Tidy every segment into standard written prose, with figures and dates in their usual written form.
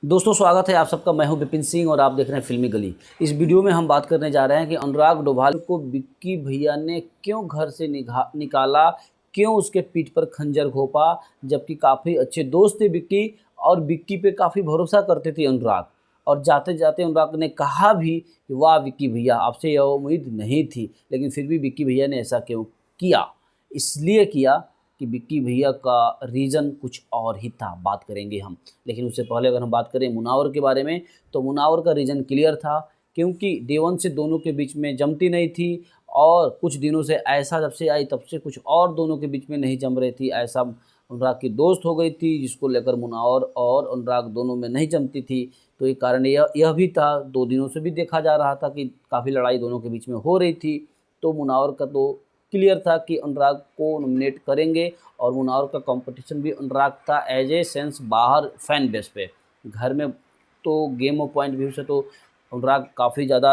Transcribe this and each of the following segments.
दोस्तों स्वागत है आप सबका। मैं हूं विपिन सिंह और आप देख रहे हैं फिल्मी गली। इस वीडियो में हम बात करने जा रहे हैं कि अनुराग डोभाल को विक्की भैया ने क्यों घर से निकाला, क्यों उसके पीठ पर खंजर घोंपा, जबकि काफ़ी अच्छे दोस्त थे विक्की और विक्की पे काफ़ी भरोसा करते थे अनुराग। और जाते जाते अनुराग ने कहा भी कि वाह विक्की भैया, आपसे यह उम्मीद नहीं थी, लेकिन फिर भी विक्की भैया ने ऐसा क्यों किया। इसलिए किया कि विक्की भैया का रीज़न कुछ और ही था, बात करेंगे हम। लेकिन उससे पहले अगर हम बात करें मुनावर के बारे में, तो मुनावर का रीज़न क्लियर था, क्योंकि डे वन से दोनों के बीच में जमती नहीं थी और कुछ दिनों से ऐसा जब से आई तब से कुछ और दोनों के बीच में नहीं जम रही थी। ऐसा अनुराग की दोस्त हो गई थी जिसको लेकर मुनावर और अनुराग दोनों में नहीं जमती थी। तो ये कारण यह भी था, 2 दिनों से भी देखा जा रहा था कि काफ़ी लड़ाई दोनों के बीच में हो रही थी। तो मुनावर का तो क्लियर था कि अनुराग को नॉमिनेट करेंगे और मुनावर का कंपटीशन भी अनुराग था एज ए सेंस बाहर फैन बेस पे। घर में तो गेम ऑफ पॉइंट व्यू से तो अनुराग काफ़ी ज़्यादा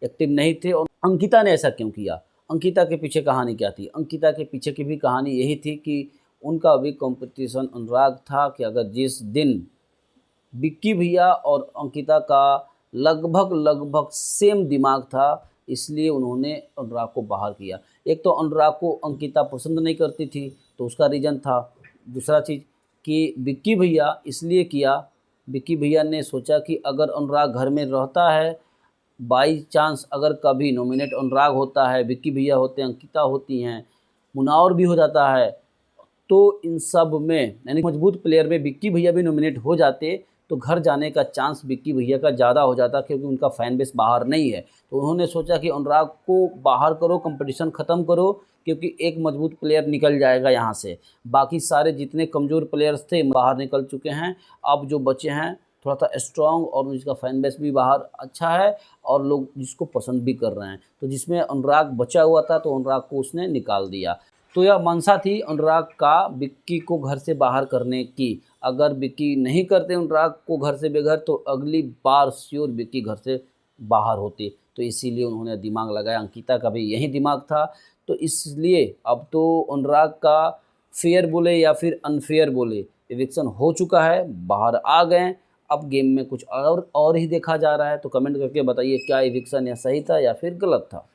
एक्टिव नहीं थे। और अंकिता ने ऐसा क्यों किया, अंकिता के पीछे कहानी क्या थी? अंकिता के पीछे की भी कहानी यही थी कि उनका भी कंपटीशन अनुराग था कि अगर जिस दिन विक्की भैया और अंकिता का लगभग लगभग सेम दिमाग था, इसलिए उन्होंने अनुराग को बाहर किया। एक तो अनुराग को अंकिता पसंद नहीं करती थी, तो उसका रीज़न था। दूसरा चीज़ कि विक्की भैया इसलिए किया, विक्की भैया ने सोचा कि अगर अनुराग घर में रहता है, बाई चांस अगर कभी नॉमिनेट अनुराग होता है, विक्की भैया होते हैं, अंकिता होती हैं, मुनावर भी हो जाता है, तो इन सब में यानी मजबूत प्लेयर में विक्की भैया भी नॉमिनेट हो जाते, तो घर जाने का चांस विक्की भैया का ज़्यादा हो जाता, क्योंकि उनका फ़ैन बेस बाहर नहीं है। तो उन्होंने सोचा कि अनुराग को बाहर करो, कंपटीशन ख़त्म करो, क्योंकि एक मजबूत प्लेयर निकल जाएगा यहाँ से। बाकी सारे जितने कमज़ोर प्लेयर्स थे बाहर निकल चुके हैं। अब जो बचे हैं थोड़ा सा स्ट्रॉन्ग और जिसका फ़ैन बेस भी बाहर अच्छा है और लोग जिसको पसंद भी कर रहे हैं। तो जिसमें अनुराग बचा हुआ था, तो अनुराग को उसने निकाल दिया। तो यह मंशा थी अनुराग का विक्की को घर से बाहर करने की। अगर विक्की नहीं करते अनुराग को घर से बेघर, तो अगली बार श्योर विक्की घर से बाहर होती। तो इसीलिए उन्होंने दिमाग लगाया, अंकिता का भी यही दिमाग था। तो इसलिए अब तो अनुराग का फेयर बोले या फिर अनफेयर बोले, इविक्शन हो चुका है, बाहर आ गए। अब गेम में कुछ और ही देखा जा रहा है। तो कमेंट करके बताइए, क्या इविक्शन या सही था या फिर गलत था।